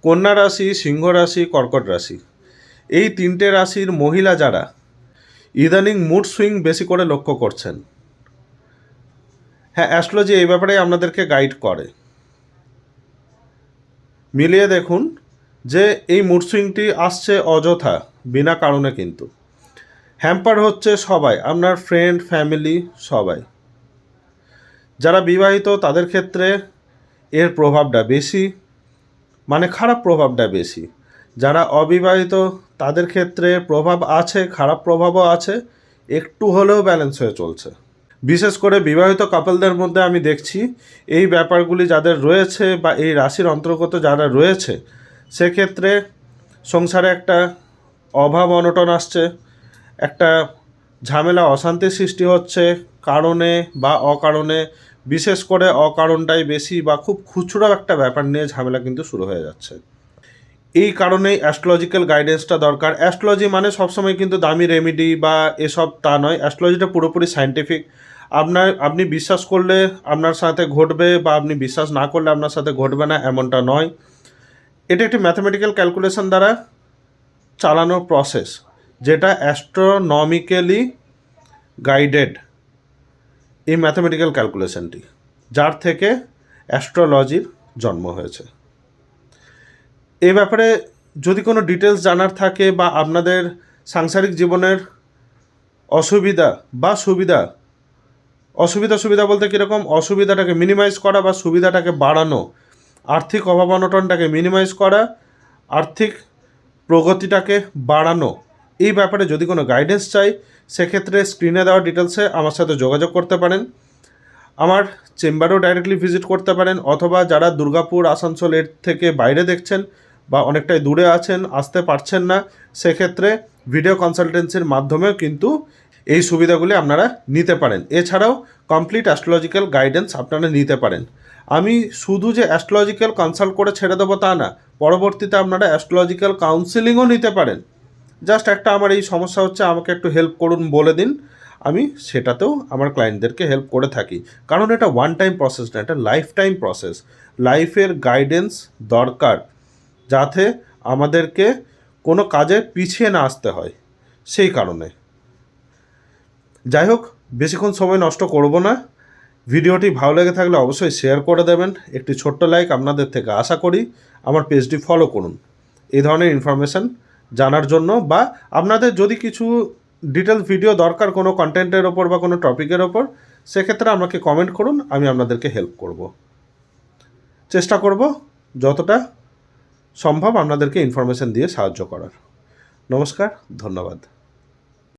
কন্যা রাশি, সিংহ রাশি, কর্কট রাশি, এই তিনটে রাশির মহিলা যারা ইদানিং মুড সুইং বেশি করে লক্ষ্য করছেন, হ্যাঁ, অ্যাস্ট্রোলজি এই ব্যাপারে আপনাদেরকে গাইড করে। মিলিয়ে দেখুন যে এই মুড সুইংটি আসছে অযথা, বিনা কারণে কিন্তু। হ্যাম্পার হচ্ছে সবাই, আপনার ফ্রেন্ড, ফ্যামিলি, সবাই। যারা বিবাহিত তাদের ক্ষেত্রে এর প্রভাবটা বেশি, মানে খারাপ প্রভাবটা বেশি। যারা অবিবাহিত তাদের ক্ষেত্রে প্রভাব আছে, খারাপ প্রভাবও আছে, একটু হলেও ব্যালেন্স হয়ে চলছে। বিশেষ করে বিবাহিত কাপলদের মধ্যে আমি দেখছি এই ব্যাপারগুলি যাদের রয়েছে বা এই রাশির অন্তর্গত যারা রয়েছে, সেক্ষেত্রে সংসারে একটা অভাব অনটন আসছে, একটা ঝামেলা অশান্তির সৃষ্টি হচ্ছে কারণে বা অকারণে। বিশেষ করে অকারণটাই বেশি বা খুব খুচরো একটা ব্যাপার নিয়ে ঝামেলা কিন্তু শুরু হয়ে যাচ্ছে। এই কারণেই অ্যাস্ট্রোলজিক্যাল গাইডেন্সটা দরকার। অ্যাস্ট্রোলজি মানে সবসময় কিন্তু দামি রেমেডি বা এসব তা নয়। অ্যাস্ট্রোলজিটা পুরোপুরি সায়েন্টিফিক। আপনি বিশ্বাস করলে আপনার সাথে ঘটবে বা আপনি বিশ্বাস না করলে আপনার সাথে ঘটবে না, এমনটা নয়। এটা একটি ম্যাথামেটিক্যাল ক্যালকুলেশন দ্বারা চালানো প্রসেস, যেটা অ্যাস্ট্রোনমিক্যালি গাইডেড। এই ম্যাথামেটিক্যাল ক্যালকুলেশনটি, যার থেকে অ্যাস্ট্রোলজির জন্ম হয়েছে। এই ব্যাপারে যদি কোনো ডিটেলস জানার থাকে বা আপনাদের সাংসারিক জীবনের অসুবিধা বা সুবিধা বলতে কীরকম, অসুবিধাটাকে মিনিমাইজ করা বা সুবিধাটাকে বাড়ানো, আর্থিক অভাব অনটনটাকে মিনিমাইজ করা, আর্থিক প্রগতিটাকে বাড়ানো, এই ব্যাপারে যদি কোনো গাইডেন্স চাই, সেক্ষেত্রে স্ক্রিনে দেওয়া ডিটেলসে আমার সাথে যোগাযোগ করতে পারেন। আমার চেম্বারেও ডাইরেক্টলি ভিজিট করতে পারেন, অথবা যারা দুর্গাপুর, আসানসোল এর থেকে বাইরে দেখছেন বা অনেকটাই দূরে আছেন, আসতে পারছেন না, সেক্ষেত্রে ভিডিও কনসালটেন্সির মাধ্যমেও কিন্তু এই সুবিধাগুলি আপনারা নিতে পারেন। এছাড়াও কমপ্লিট অ্যাস্ট্রোলজিক্যাল গাইডেন্স আপনারা নিতে পারেন। আমি শুধু যে অ্যাস্ট্রোলজিক্যাল কনসাল্ট করে ছেড়ে দেবো তা না, পরবর্তীতে আপনারা অ্যাস্ট্রোলজিক্যাল কাউন্সিলিংও নিতে পারেন। জাস্ট একটা আমার এই সমস্যা হচ্ছে, আমাকে একটু হেল্প করুন বলে দিন, আমি সেটাতেও আমার ক্লায়েন্টদেরকে হেল্প করে থাকি। কারণ এটা ওয়ান টাইম প্রসেস না, এটা লাইফ টাইম প্রসেস। লাইফের গাইডেন্স দরকার, যাতে আমাদেরকে কোনো কাজে পিছিয়ে না আসতে হয়, সেই কারণে। যাই হোক, বেশিক্ষণ সময় নষ্ট করব না। ভিডিওটি ভালো লেগে থাকলে অবশ্যই শেয়ার করে দেবেন, একটি ছোট্ট লাইক আপনাদের থেকে আশা করি। আমার পেজটি ফলো করুন এই ধরনের ইনফরমেশান জানার জন্য, বা আপনাদের যদি কিছু ডিটেলস ভিডিও দরকার কোনো কন্টেন্টের ওপর বা কোনো টপিকের ওপর, সেক্ষেত্রে আমাকে কমেন্ট করুন, আমি আপনাদেরকে হেল্প করব। চেষ্টা করব যতটা সম্ভব আপনাদেরকে ইনফরমেশান দিয়ে সাহায্য করার। নমস্কার, ধন্যবাদ।